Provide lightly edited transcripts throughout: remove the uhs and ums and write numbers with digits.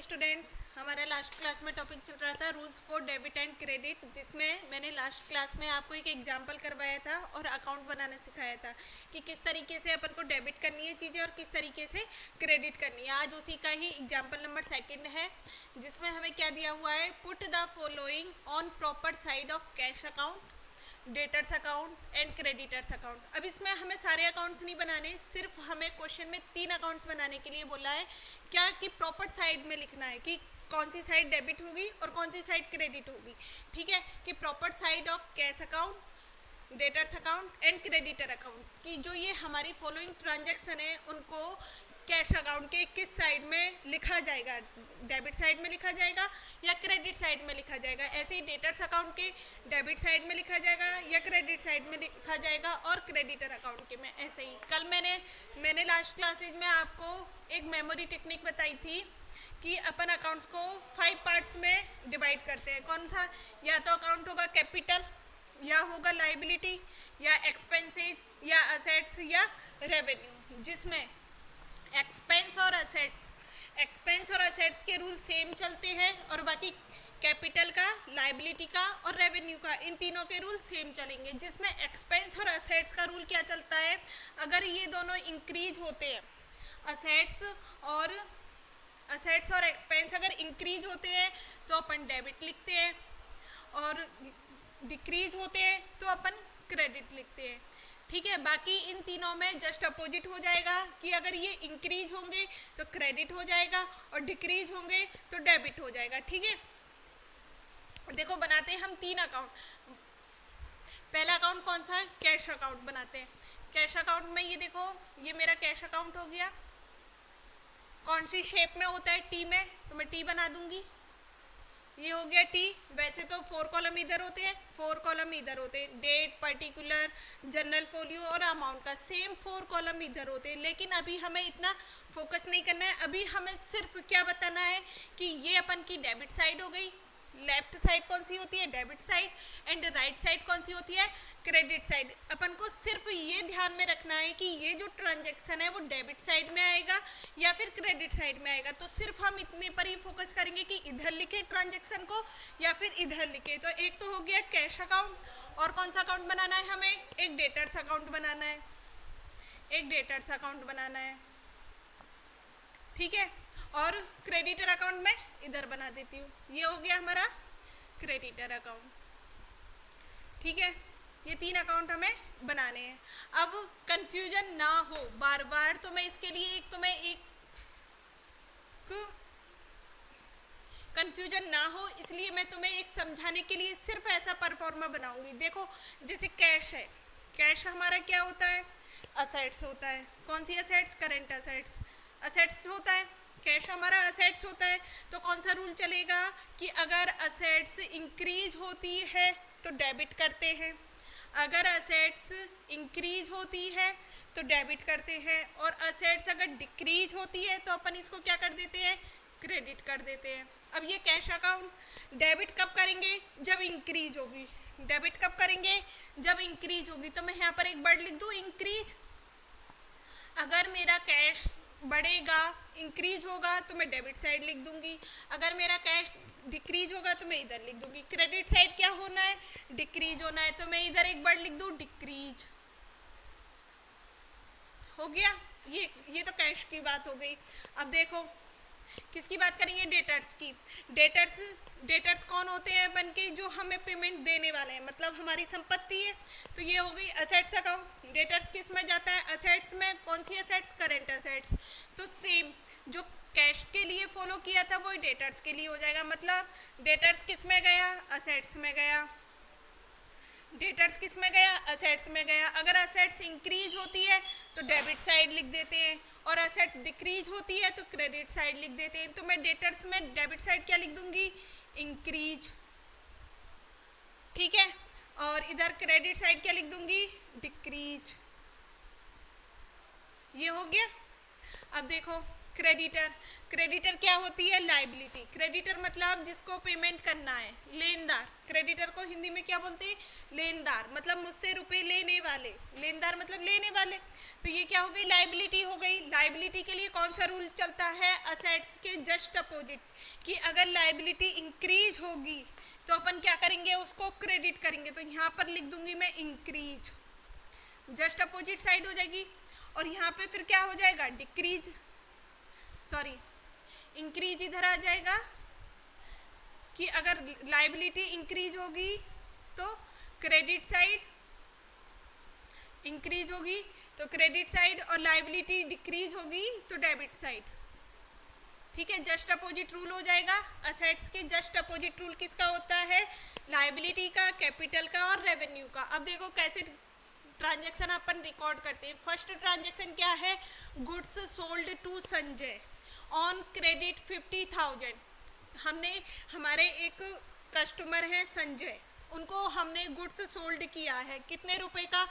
Students, हमारा last class में topic चल रहा था rules for debit and credit, जिसमें मैंने लास्ट क्लास में आपको एक एग्जांपल करवाया था और अकाउंट बनाना सिखाया था कि किस तरीके से अपन को डेबिट करनी है चीज़ें और किस तरीके से क्रेडिट करनी है। आज उसी का ही एग्जांपल नंबर 2 है, जिसमें हमें क्या दिया हुआ है, put the following on proper side of cash account, debtors account and creditors account. अब इसमें हमें सारे अकाउंट्स नहीं बनाने, सिर्फ हमें क्वेश्चन में 3 अकाउंट्स बनाने के लिए बोला है। क्या कि प्रॉपर साइड में लिखना है कि कौन सी साइड डेबिट होगी और कौन सी साइड क्रेडिट होगी। ठीक है, कि proper side of cash account, debtors account and creditor account की जो ये हमारी फॉलोइंग ट्रांजैक्शन है उनको कैश अकाउंट के किस साइड में लिखा जाएगा, डेबिट साइड में लिखा जाएगा या क्रेडिट साइड में लिखा जाएगा। ऐसे ही डेटर्स अकाउंट के डेबिट साइड में लिखा जाएगा या क्रेडिट साइड में लिखा जाएगा, और क्रेडिटर अकाउंट के में ऐसे ही। कल मैंने लास्ट क्लासेज में आपको एक मेमोरी टेक्निक बताई थी कि अपन अकाउंट्स को 5 पार्ट्स में डिवाइड करते हैं। कौन सा, या तो अकाउंट होगा कैपिटल, या होगा लाइबिलिटी, या एक्सपेंसेज, या असेट्स, या रेवेन्यू। जिसमें एक्सपेंस और असेट्स के रूल सेम चलते हैं और बाकी कैपिटल का, लाइबिलिटी का और रेवेन्यू का, इन तीनों के रूल सेम चलेंगे। जिसमें एक्सपेंस और असेट्स का रूल क्या चलता है, अगर ये दोनों इंक्रीज होते हैं, असेट्स और एक्सपेंस अगर इंक्रीज होते हैं तो अपन डेबिट लिखते हैं, और डिक्रीज होते हैं तो अपन क्रेडिट लिखते हैं। ठीक है, बाकी इन तीनों में जस्ट अपोजिट हो जाएगा कि अगर ये इंक्रीज होंगे तो क्रेडिट हो जाएगा और डिक्रीज होंगे तो डेबिट हो जाएगा। ठीक है, देखो बनाते हैं हम 3 अकाउंट। पहला अकाउंट कौन सा है, कैश अकाउंट बनाते हैं। कैश अकाउंट में ये देखो, ये मेरा कैश अकाउंट हो गया। कौन सी शेप में होता है, टी में, तो मैं टी बना दूंगी। ये हो गया टी। वैसे तो 4 कॉलम इधर होते हैं, 4 कॉलम इधर होते हैं, डेट, पर्टिकुलर, जनरल फोलियो और अमाउंट का सेम 4 कॉलम इधर होते हैं। लेकिन अभी हमें इतना फोकस नहीं करना है, अभी हमें सिर्फ क्या बताना है कि ये अपन की डेबिट साइड हो गई। लेफ्ट साइड कौन सी होती है, debit side, and right side कौन सी होती है, क्रेडिट साइड। अपन को सिर्फ ये ध्यान में रखना है कि ये जो ट्रांजैक्शन है वो डेबिट साइड में आएगा या फिर क्रेडिट साइड में आएगा। तो सिर्फ हम इतने पर ही फोकस करेंगे कि इधर लिखे ट्रांजैक्शन को या फिर इधर लिखे। तो एक तो हो गया कैश अकाउंट, और कौन सा अकाउंट बनाना है हमें, एक डेटर्स अकाउंट बनाना है, एक डेटर्स अकाउंट बनाना है। ठीक है, और क्रेडिटर अकाउंट में इधर बना देती हूँ। ये हो गया हमारा क्रेडिटर अकाउंट। ठीक है, ये 3 अकाउंट हमें बनाने हैं। अब कंफ्यूजन ना हो बार बार, तो मैं इसके लिए एक कंफ्यूजन ना हो इसलिए मैं तुम्हें एक समझाने के लिए सिर्फ ऐसा परफॉर्मा बनाऊंगी। देखो, जैसे कैश है, कैश हमारा क्या होता है, असेट्स होता है। कौन सी असेट्स, करेंट असेट्स होता है। कैश हमारा असेट्स होता है, तो कौन सा रूल चलेगा कि अगर असेट्स इंक्रीज होती है तो डेबिट करते हैं, अगर असेट्स इंक्रीज होती है तो डेबिट करते हैं, और असेट्स अगर डिक्रीज होती है तो अपन इसको क्या कर देते हैं, क्रेडिट कर देते हैं। अब ये कैश अकाउंट डेबिट कब करेंगे, जब इंक्रीज होगी। डेबिट कब करेंगे, जब इंक्रीज होगी। तो मैं यहाँ पर एक वर्ड लिख दूँ, इंक्रीज। अगर मेरा कैश बढ़ेगा, इंक्रीज होगा, तो मैं डेबिट साइड लिख दूंगी। अगर मेरा कैश डिक्रीज होगा तो मैं इधर लिख दूंगी। क्रेडिट साइड क्या होना है, डिक्रीज होना है, तो मैं इधर एक वर्ड लिख दूं, डिक्रीज। हो गया, ये तो कैश की बात हो गई। अब देखो किसकी बात करेंगे, डेटर्स की। डेटर्स कौन होते हैं, बन के जो हमें पेमेंट देने वाले हैं, मतलब हमारी संपत्ति है। तो ये हो गई असेट्स अकाउंट। डेटर्स किस में जाता है, असेट्स में। कौन सी असेट्स, करेंट असेट्स। तो सेम जो कैश के लिए फॉलो किया था वही डेटर्स के लिए हो जाएगा। मतलब डेटर्स किस में गया, असेट्स में गया। डेटर्स किस में गया, असेट्स में गया। अगर असेट्स इंक्रीज होती है तो डेबिट साइड लिख देते हैं, और असेट डिक्रीज होती है तो क्रेडिट साइड लिख देते हैं। तो मैं डेटर्स में डेबिट साइड क्या लिख दूंगी, इंक्रीज। ठीक है, और इधर क्रेडिट साइड क्या लिख दूंगी, डिक्रीज। ये हो गया। अब देखो क्रेडिटर, क्रेडिटर क्या होती है? लाइबिलिटी। क्रेडिटर मतलब जिसको पेमेंट करना है, लेनदार। क्रेडिटर को हिंदी में क्या बोलते हैं? लेनदार, मतलब मुझसे रुपए लेने वाले। लेनदार मतलब लेने वाले। तो ये क्या हो गई? लाइबिलिटी हो गई। लाइबिलिटी के लिए कौन सा रूल चलता है? असेट्स के जस्ट अपोजिट, कि अगर लाइबिलिटी इंक्रीज होगी तो अपन क्या करेंगे? उसको क्रेडिट करेंगे। तो यहाँ पर लिख दूंगी मैं इंक्रीज, जस्ट अपोजिट साइड हो जाएगी। और यहाँ पे फिर क्या हो जाएगा? डिक्रीज, सॉरी इंक्रीज इधर आ जाएगा, कि अगर लाइबिलिटी इंक्रीज होगी तो क्रेडिट साइड इंक्रीज होगी तो क्रेडिट साइड, और लाइबिलिटी डिक्रीज होगी तो डेबिट साइड। ठीक है, जस्ट अपोजिट रूल हो जाएगा। असेट्स के जस्ट अपोजिट रूल किसका होता है? लाइबिलिटी का, कैपिटल का और रेवेन्यू का। अब देखो कैसे ट्रांजैक्शन अपन रिकॉर्ड करते हैं। फर्स्ट ट्रांजैक्शन क्या है? Goods sold to Sanjay on credit 50,000। हमने, हमारे एक कस्टमर है संजय, उनको हमने गुड्स सोल्ड किया है, कितने रुपए का?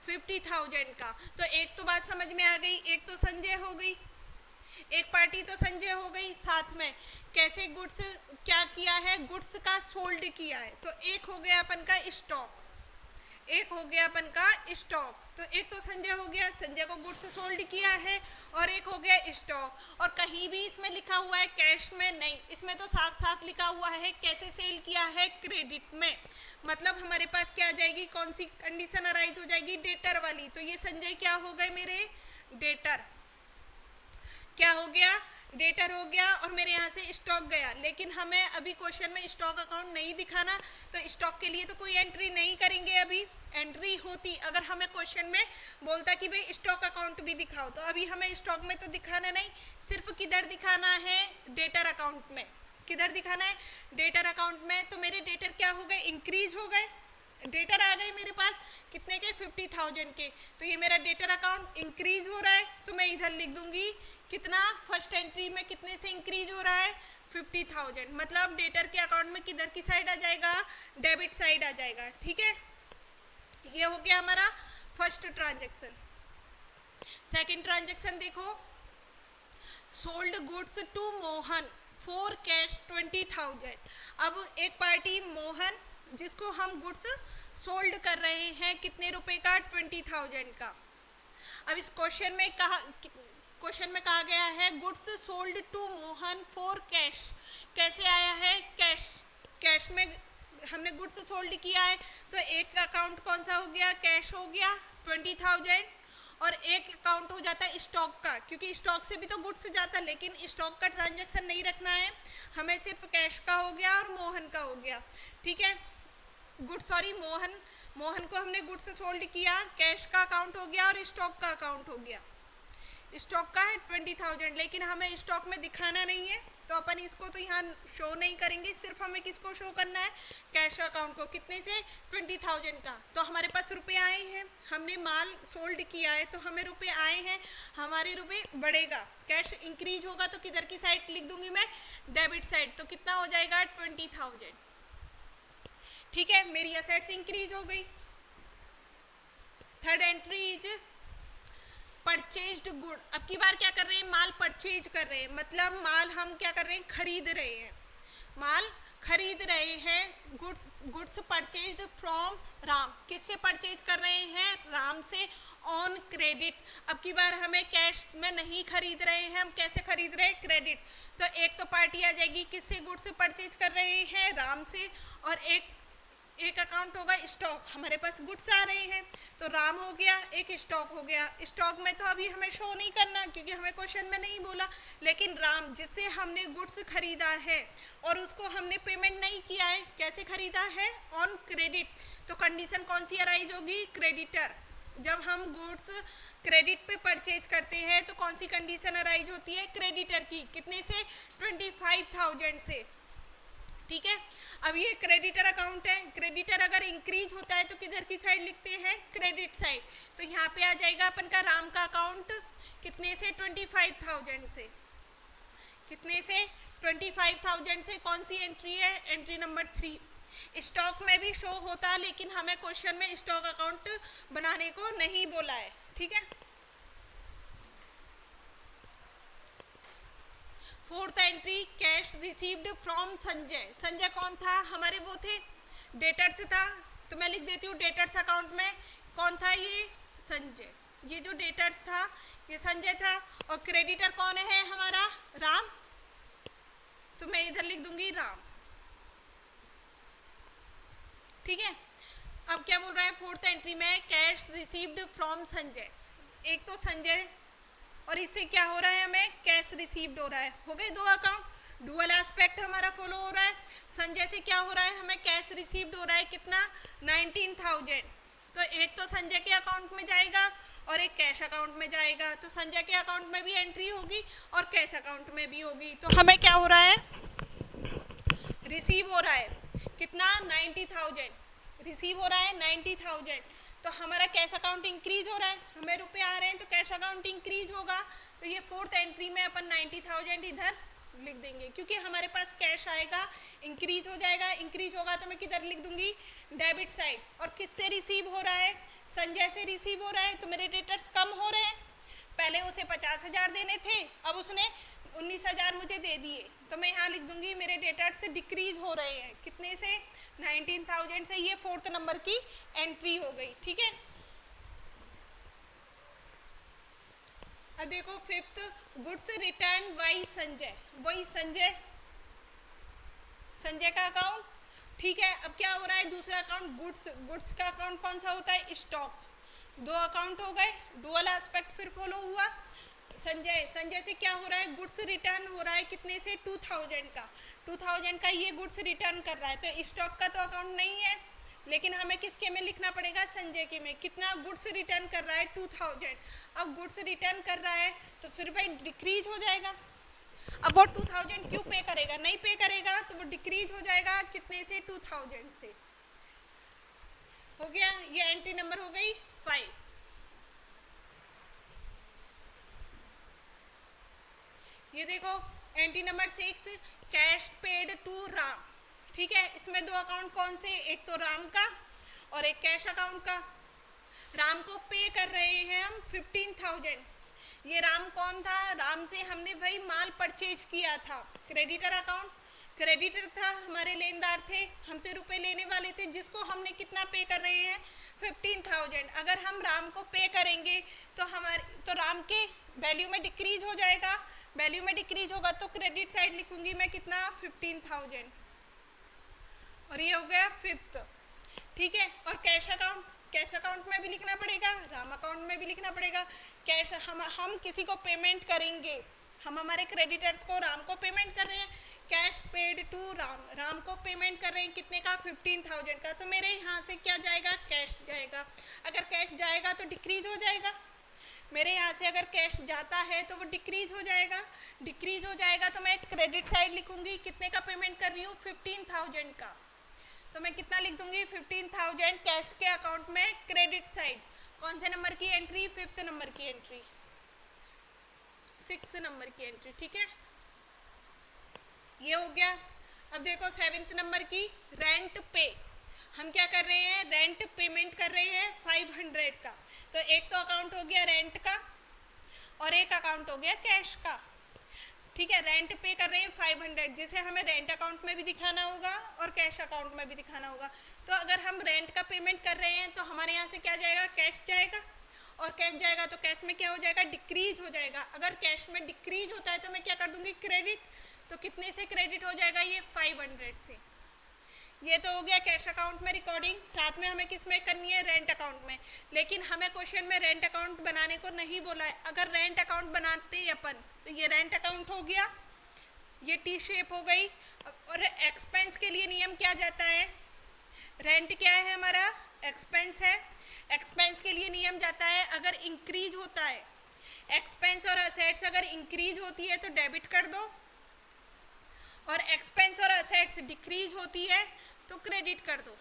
50,000 का। तो एक तो बात समझ में आ गई, एक तो संजय हो गई, एक पार्टी तो संजय हो गई। साथ में कैसे गुड्स क्या किया है? गुड्स का सोल्ड किया है। तो एक हो गया अपन का स्टॉक, एक हो गया अपन का स्टॉक। तो एक तो संजय हो गया, संजय को गुड्स सोल्ड किया है, और एक हो गया स्टॉक। और कहीं भी इसमें लिखा हुआ है कैश में? नहीं, इसमें तो साफ साफ लिखा हुआ है कैसे सेल किया है? क्रेडिट में। मतलब हमारे पास क्या आ जाएगी? कौन सी कंडीशन अराइज हो जाएगी? डेटर वाली। तो ये संजय क्या हो गए मेरे? डेटर। क्या हो गया? डेटर हो गया। और मेरे यहाँ से स्टॉक गया, लेकिन हमें अभी क्वेश्चन में स्टॉक अकाउंट नहीं दिखाना, तो स्टॉक के लिए तो कोई एंट्री नहीं करेंगे। अभी एंट्री होती अगर हमें क्वेश्चन में बोलता कि भाई स्टॉक अकाउंट भी दिखाओ, तो अभी हमें स्टॉक में तो दिखाना नहीं, सिर्फ किधर दिखाना है? डेटर अकाउंट में। किधर दिखाना है? डेटर अकाउंट में। तो मेरे डेटर क्या हो गए? इंक्रीज हो गए। डेटर आ गए मेरे पास कितने के? 50,000 के। तो ये मेरा डेटर अकाउंट इंक्रीज हो रहा है, तो मैं इधर लिख दूंगी कितना? फर्स्ट एंट्री में कितने से इंक्रीज हो रहा है? 50,000। मतलब डेटर के अकाउंट में किधर की साइड आ जाएगा? डेबिट साइड आ जाएगा। ठीक है, ये हो गया हमारा फर्स्ट ट्रांजैक्शन। सेकंड ट्रांजैक्शन देखो, sold goods to Mohan for cash 20,000। अब एक पार्टी मोहन, जिसको हम गुड्स सोल्ड कर रहे हैं कितने रुपए का? 20,000 का। अब इस क्वेश्चन में कहा गया है goods sold to Mohan for cash. कैसे आया है? कैश। कैश में हमने गुड्स सोल्ड किया है, तो एक अकाउंट कौन सा हो गया? कैश हो गया 20,000, और एक अकाउंट हो जाता है स्टॉक का, क्योंकि स्टॉक से भी तो गुड्स जाता है, लेकिन स्टॉक का ट्रांजैक्शन नहीं रखना है हमें, सिर्फ कैश का हो गया और मोहन का हो गया। ठीक है, मोहन को हमने गुड्स सोल्ड किया, कैश का अकाउंट हो गया और स्टॉक का अकाउंट हो गया। स्टॉक का है 20,000, लेकिन हमें स्टॉक में दिखाना नहीं है, तो अपन इसको तो यहाँ शो नहीं करेंगे। सिर्फ हमें किसको शो करना है? कैश अकाउंट को। कितने से? 20,000 का। तो हमारे पास रुपए आए हैं, हमने माल सोल्ड किया है, तो हमें रुपए आए हैं, हमारे रुपए बढ़ेगा। कैश इंक्रीज होगा तो किधर की साइड लिख दूंगी मैं? Debit side. तो कितना हो जाएगा? 20,000। ठीक है, मेरी असेट्स इंक्रीज हो गई। Third entry is purchased good. अब की बार क्या कर रहे हैं? माल परचेज कर रहे हैं, मतलब माल हम क्या कर रहे हैं? खरीद रहे हैं। माल खरीद रहे हैं। Goods purchased from Ram. किससे परचेज कर रहे हैं? राम से, ऑन क्रेडिट। अब की बार हमें कैश में नहीं खरीद रहे हैं, हम कैसे खरीद रहे हैं? क्रेडिट। तो एक तो पार्टी आ जाएगी किससे गुड्स परचेज कर रहे हैं? राम से, और एक अकाउंट होगा स्टॉक। हमारे पास गुड्स आ रहे हैं, तो राम हो गया, एक स्टॉक हो गया। स्टॉक में तो अभी हमें शो नहीं करना, क्योंकि हमें क्वेश्चन में नहीं बोला, लेकिन राम जिससे हमने गुड्स खरीदा है और उसको हमने पेमेंट नहीं किया है, कैसे खरीदा है? On credit. तो कंडीशन कौन सी अराइज होगी? क्रेडिटर। जब हम गुड्स क्रेडिट पे परचेज करते हैं तो कौन सी कंडीशन अराइज होती है? क्रेडिटर की। कितने से? 25,000 से। ठीक है, अब ये क्रेडिटर अकाउंट है। क्रेडिटर अगर इंक्रीज होता है तो किधर की साइड लिखते हैं? Credit side. तो यहाँ पे आ जाएगा अपन का राम का अकाउंट कितने से? 25,000 से। कितने से? 25,000 से। कौन सी एंट्री है? Entry number 3। स्टॉक में भी शो होता, लेकिन हमें क्वेश्चन में स्टॉक अकाउंट बनाने को नहीं बोला है। ठीक है, fourth entry cash received from Sanjay. Sanjay कौन था, हमारे वो थे डेटर्स था, तो मैं लिख देती हूँ डेटर्स अकाउंट में कौन था, ये संजय। ये जो डेटर्स था ये संजय था। और क्रेडिटर कौन है हमारा, राम, तो मैं इधर लिख दूंगी राम। ठीक है, अब क्या बोल रहा है फोर्थ एंट्री में, कैश रिसीव्ड फ्रॉम संजय। एक तो संजय और इससे क्या हो रहा है, हमें कैश रिसीव्ड हो रहा है, हो गए दो अकाउंट, डुअल एस्पेक्ट हमारा फॉलो हो रहा है। संजय से क्या हो रहा है, हमें कैश रिसीव्ड हो रहा है कितना, 19,000। तो एक तो संजय के अकाउंट में जाएगा और एक कैश अकाउंट में जाएगा, तो संजय के अकाउंट में भी एंट्री होगी और कैश अकाउंट में भी होगी। तो हमें क्या हो रहा है, रिसीव हो रहा है कितना, 90,000 रिसीव हो रहा है 90,000। तो हमारा कैश अकाउंट इंक्रीज हो रहा है, हमें रुपए आ रहे हैं तो कैश अकाउंट इंक्रीज होगा। तो ये फोर्थ एंट्री में अपन 90,000 इधर लिख देंगे, क्योंकि हमारे पास कैश आएगा, इंक्रीज हो जाएगा, इंक्रीज होगा तो मैं किधर लिख दूंगी, डेबिट साइड। और किससे रिसीव हो रहा है, संजय से रिसीव हो रहा है, तो मेरे डेटर्स कम हो रहे हैं। पहले उसे 50,000 देने थे, अब उसने 19,000 मुझे दे दिए, तो मैं यहाँ लिख दूंगी मेरे डेटर्स डिक्रीज हो रहे हैं, कितने से, 19,000 से। ये फोर्थ नंबर की एंट्री हो गई। ठीक है, अब देखो fifth, goods return by Sanjay, वही संजय, संजय का अकाउंट। ठीक है, अब क्या हो रहा है, दूसरा अकाउंट गुड्स, गुड्स का अकाउंट कौन सा होता है, स्टॉक। दो अकाउंट हो गए, डुअल एस्पेक्ट फिर फॉलो हुआ। संजय, संजय से क्या हो रहा है, गुड्स रिटर्न हो रहा है कितने से, 2,000 का, 2,000 का ये गुड्स रिटर्न कर रहा है। तो स्टॉक का तो अकाउंट नहीं है, लेकिन हमें किसके में लिखना पड़ेगा, संजय के में। कितना गुड्स रिटर्न कर रहा है, 2,000। अब गुड्स रिटर्न कर रहा है तो फिर भाई डिक्रीज हो जाएगा। अब वो 2,000 क्यों पे करेगा, नहीं पे करेगा तो वो डिक्रीज हो जाएगा कितने से, 2,000 से। हो गया, ये एंट्री नंबर हो गई 5। ये देखो entry number 6, cash paid to Ram. ठीक है, इसमें दो अकाउंट कौन से, एक तो राम का और एक कैश अकाउंट का। राम को पे कर रहे हैं हम 15,000। ये राम कौन था, राम से हमने भाई माल परचेज किया था, क्रेडिटर अकाउंट, क्रेडिटर था, हमारे लेनदार थे, हमसे रुपए लेने वाले थे, जिसको हमने कितना पे कर रहे हैं, 15,000। अगर हम राम को पे करेंगे तो राम के वैल्यू में डिक्रीज हो जाएगा, वैल्यू में डिक्रीज होगा तो क्रेडिट साइड लिखूंगी मैं कितना, 15,000। और ये हो गया फिफ्थ। ठीक है, और कैश अकाउंट, कैश अकाउंट में भी लिखना पड़ेगा, राम अकाउंट में भी लिखना पड़ेगा। कैश हम किसी को पेमेंट करेंगे, हम हमारे क्रेडिटर्स को, राम को पेमेंट कर रहे हैं, cash paid to Ram, Ram को पेमेंट कर रहे हैं कितने का, 15,000 का। तो मेरे यहाँ से क्या जाएगा, कैश जाएगा। अगर कैश जाएगा तो डिक्रीज हो जाएगा, मेरे यहाँ से अगर कैश जाता है तो वो डिक्रीज हो जाएगा, डिक्रीज हो जाएगा तो मैं क्रेडिट साइड लिखूंगी, कितने का पेमेंट कर रही हूँ, 15,000 का। तो मैं कितना लिख दूंगी, 15,000 कैश के अकाउंट में, क्रेडिट साइड। कौन से नंबर की एंट्री, फिफ्थ नंबर की एंट्री, 6 नंबर की एंट्री। ठीक है, ये हो गया। अब देखो 7th नंबर की, रेंट पे। हम क्या कर रहे हैं, रेंट पेमेंट कर रहे हैं 500 का। तो एक तो अकाउंट हो गया रेंट का और एक अकाउंट हो गया कैश का। ठीक है, रेंट पे कर रहे हैं 500, जिसे हमें रेंट अकाउंट में भी दिखाना होगा और कैश अकाउंट में भी दिखाना होगा। तो अगर हम रेंट का पेमेंट कर रहे हैं तो हमारे यहाँ से क्या जाएगा, कैश जाएगा, और कैश जाएगा तो कैश में क्या हो जाएगा, डिक्रीज हो जाएगा। अगर कैश में डिक्रीज होता है तो मैं क्या कर दूंगी, क्रेडिट। तो कितने से क्रेडिट हो जाएगा, ये 500 से। ये तो हो गया कैश अकाउंट में रिकॉर्डिंग। साथ में हमें किस में करनी है, रेंट अकाउंट में। लेकिन हमें क्वेश्चन में रेंट अकाउंट बनाने को नहीं बोला है। अगर रेंट अकाउंट बनाते हैं अपन तो ये रेंट अकाउंट हो गया, ये टी शेप हो गई। और एक्सपेंस के लिए नियम क्या जाता है, रेंट क्या है हमारा, एक्सपेंस है। एक्सपेंस के लिए नियम जाता है, अगर इंक्रीज होता है एक्सपेंस और असेट्स, अगर इंक्रीज होती है तो डेबिट कर दो, और एक्सपेंस और असेट्स डिक्रीज होती है तो क्रेडिट कर दो।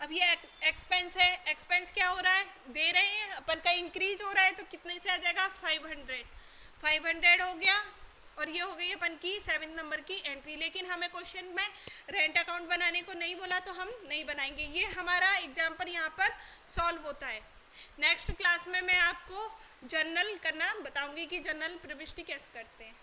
अब ये एक्सपेंस है, एक्सपेंस क्या हो रहा है, दे रहे हैं अपन का, इंक्रीज हो रहा है तो कितने से आ जाएगा, 500 हो गया। और ये हो गई अपन की 7 नंबर की एंट्री। लेकिन हमें क्वेश्चन में रेंट अकाउंट बनाने को नहीं बोला तो हम नहीं बनाएंगे। ये हमारा एग्जाम्पल यहाँ पर सॉल्व होता है। नेक्स्ट क्लास में मैं आपको जर्नल करना बताऊंगी कि जर्नल प्रविष्टि कैसे करते हैं।